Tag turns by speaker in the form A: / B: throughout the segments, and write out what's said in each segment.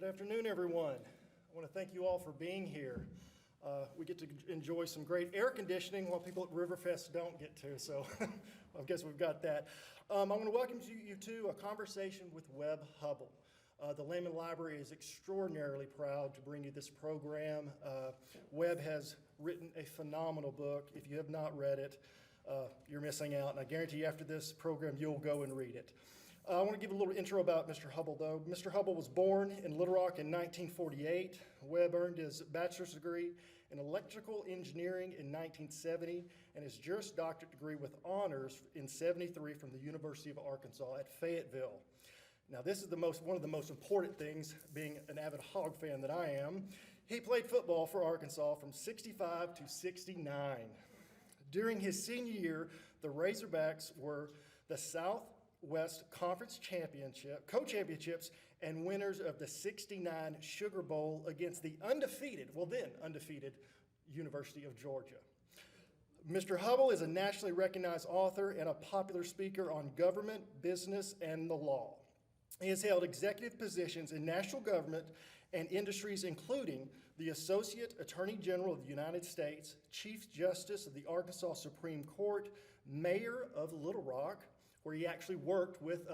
A: Good afternoon, everyone. I want to thank you all for being here. We get to enjoy some great air conditioning while people at Riverfest don't get to, so I guess we've got that. I want to welcome you to a conversation with Webb Hubbell. The Laman Library is extraordinarily proud to bring you this program. Webb has written a phenomenal book. If you have not read it, you're missing out, and I guarantee you after this program you'll go and read it. I want to give a little intro about Mr. Hubbell, though. Mr. Hubbell was born in Little Rock in 1948. Webb earned his bachelor's degree in electrical engineering in 1970 and his Juris Doctorate degree with honors in 73 from the University of Arkansas at Fayetteville. Now, this is one of the most important things, being an avid Hog fan that I am. He played football for Arkansas from 65 to 69. During his senior year, the Razorbacks were the Southwest Conference co-championships and winners of the 69 Sugar Bowl against the then undefeated, University of Georgia. Mr. Hubbell is a nationally recognized author and a popular speaker on government, business, and the law. He has held executive positions in national government and industries, including the Associate Attorney General of the United States, Chief Justice of the Arkansas Supreme Court, Mayor of Little Rock, where he actually worked with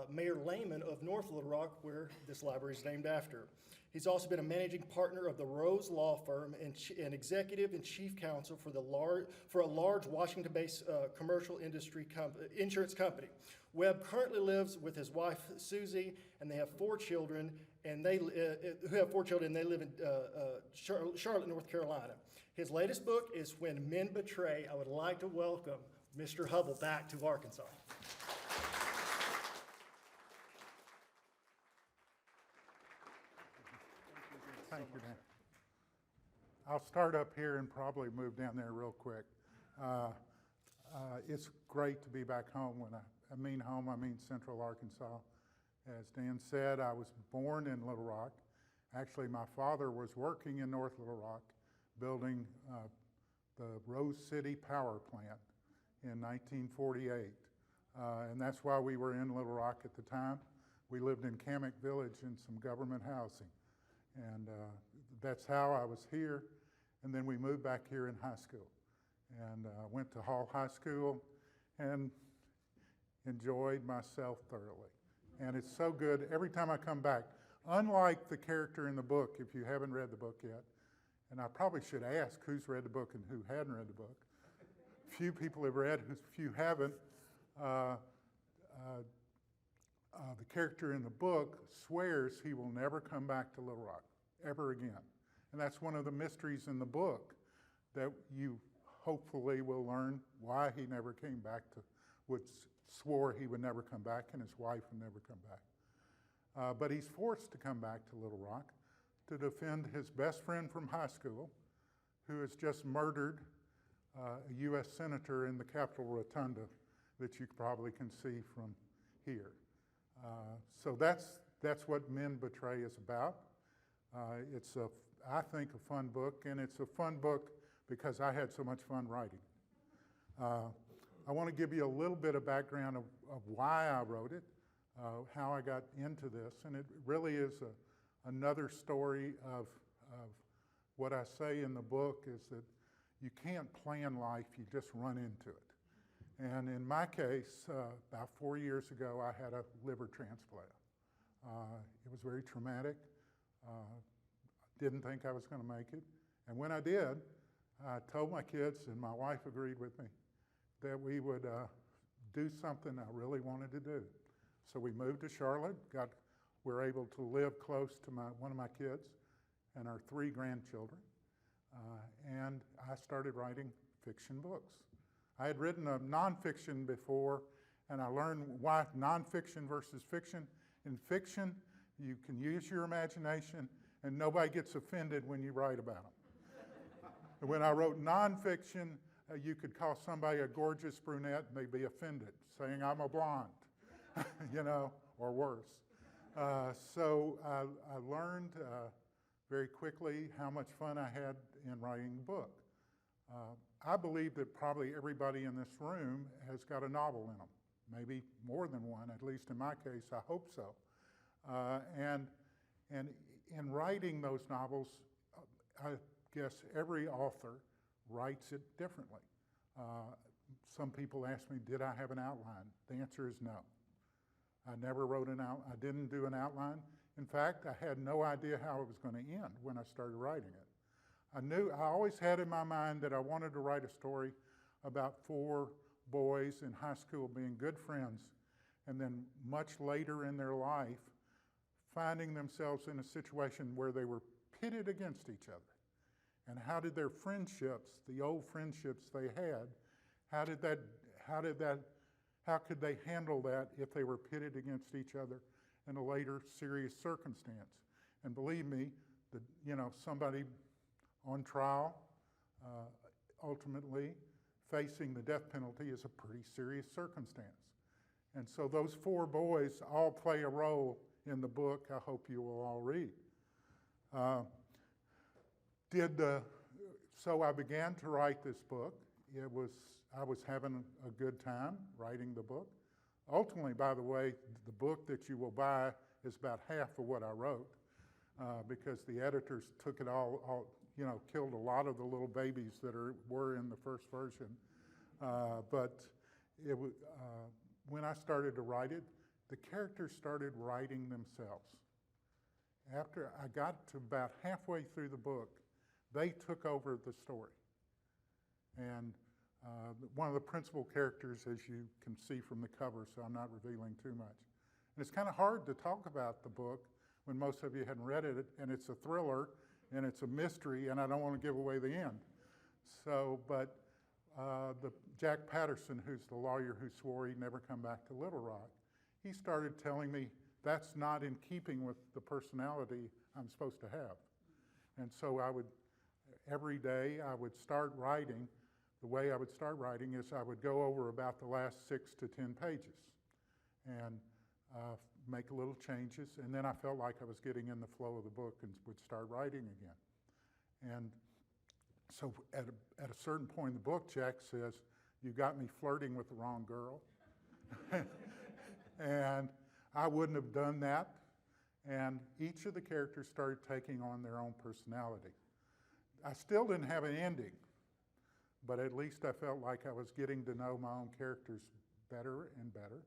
A: Mayor Laman of North Little Rock, where this library is named after. He's also been a managing partner of the Rose Law Firm and executive and chief counsel for a large Washington-based commercial industry insurance company. Webb currently lives with his wife Susie, and they have four children. They live in Charlotte, North Carolina. His latest book is When Men Betray. I would like to welcome Mr. Hubbell back to Arkansas.
B: Thank you, Dan. I'll start up here and probably move down there real quick. It's great to be back home. When I mean home, I mean Central Arkansas. As Dan said, I was born in Little Rock. Actually, my father was working in North Little Rock, building the Rose City Power Plant in 1948. And that's why we were in Little Rock at the time. We lived in Kamek Village in some government housing. And that's how I was here. And then we moved back here in high school. And went to Hall High School and enjoyed myself thoroughly. And it's so good every time I come back. Unlike the character in the book, if you haven't read the book yet, and I probably should ask who's read the book and who hadn't read the book. Few people have read, few haven't. The character in the book swears he will never come back to Little Rock, ever again. And that's one of the mysteries in the book, that you hopefully will learn why he never came back swore he would never come back, and his wife would never come back. But he's forced to come back to Little Rock to defend his best friend from high school, who has just murdered a U.S. Senator in the Capitol Rotunda that you probably can see from here. So that's what Men Betray is about. It's, I think, a fun book, and it's a fun book because I had so much fun writing. I want to give you a little bit of background of why I wrote it, how I got into this, and it really is another story of what I say in the book is that you can't plan life, you just run into it. And in my case, about 4 years ago, I had a liver transplant. It was very traumatic. Didn't think I was going to make it. And when I did, I told my kids, and my wife agreed with me, that we would do something I really wanted to do. So we moved to Charlotte, we're able to live close to one of my kids and our 3 grandchildren. And I started writing fiction books. I had written a nonfiction before, and I learned why nonfiction versus fiction. In fiction, you can use your imagination, and nobody gets offended when you write about them. When I wrote nonfiction, you could call somebody a gorgeous brunette, and they'd be offended, saying I'm a blonde, or worse. So I learned very quickly how much fun I had in writing the book. I believe that probably everybody in this room has got a novel in them, maybe more than one, at least in my case, I hope so. And And in writing those novels, I guess every author writes it differently. Some people ask me, did I have an outline? The answer is no. I never wrote an outline. I didn't do an outline. In fact, I had no idea how it was going to end when I started writing it. I always had in my mind that I wanted to write a story about 4 boys in high school being good friends, and then much later in their life, finding themselves in a situation where they were pitted against each other. And how did their friendships, the old friendships they had, how could they handle that if they were pitted against each other in a later serious circumstance? And believe me, somebody on trial, ultimately facing the death penalty is a pretty serious circumstance. And so those 4 boys all play a role in the book I hope you will all read. So I began to write this book. I was having a good time writing the book. Ultimately, by the way, the book that you will buy is about half of what I wrote because the editors took it all killed a lot of the little babies that were in the first version. But when I started to write it, the characters started writing themselves. After I got to about halfway through the book, they took over the story. And one of the principal characters, as you can see from the cover, so I'm not revealing too much. And it's kind of hard to talk about the book when most of you hadn't read it, and it's a thriller, and it's a mystery, and I don't want to give away the end. But Jack Patterson, who's the lawyer who swore he'd never come back to Little Rock, he started telling me that's not in keeping with the personality I'm supposed to have. And so every day I would start writing. The way I would start writing is I would go over about the last 6 to 10 pages and make little changes, and then I felt like I was getting in the flow of the book and would start writing again. And so at a certain point in the book, Jack says, "You got me flirting with the wrong girl." And I wouldn't have done that. And each of the characters started taking on their own personality. I still didn't have an ending, but at least I felt like I was getting to know my own characters better and better,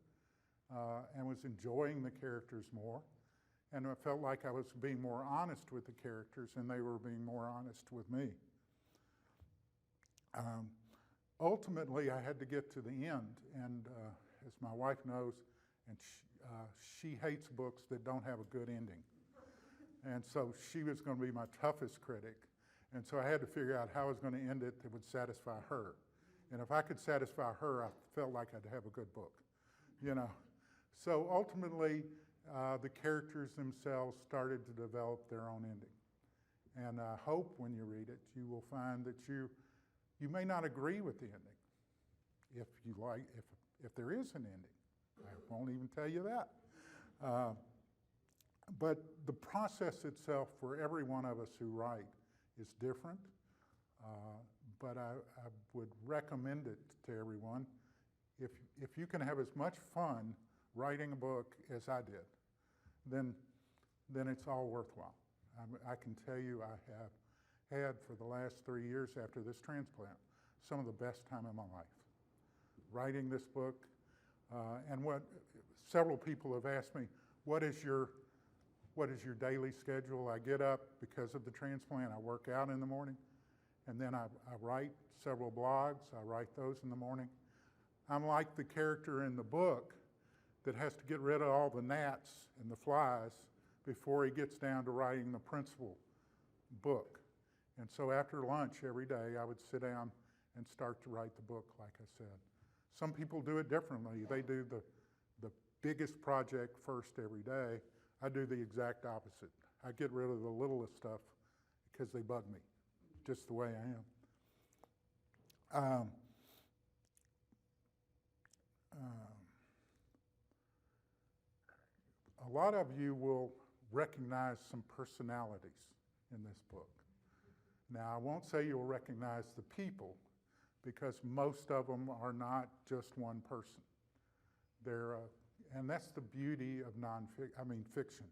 B: and was enjoying the characters more. And I felt like I was being more honest with the characters, and they were being more honest with me. Ultimately, I had to get to the end, and as my wife knows, and she hates books that don't have a good ending. And so she was going to be my toughest critic. And so I had to figure out how I was going to end it that would satisfy her. And if I could satisfy her, I felt like I'd have a good book, So ultimately, the characters themselves started to develop their own ending. And I hope when you read it, you will find that you may not agree with the ending, if there is an ending. I won't even tell you that. But the process itself for every one of us who write is different, but I would recommend it to everyone. If you can have as much fun writing a book as I did, then it's all worthwhile. I can tell you I have had for the last 3 years after this transplant some of the best time in my life. Writing this book, and what several people have asked me, what is your daily schedule? I get up because of the transplant. I work out in the morning, and then I write several blogs. I write those in the morning. I'm like the character in the book that has to get rid of all the gnats and the flies before he gets down to writing the principal book. And so after lunch every day, I would sit down and start to write the book, like I said. Some people do it differently. They do the biggest project first every day. I do the exact opposite. I get rid of the littlest stuff because they bug me, just the way I am. A lot of you will recognize some personalities in this book. Now, I won't say you'll recognize the people, because most of them are not just one person. And that's the beauty of fiction.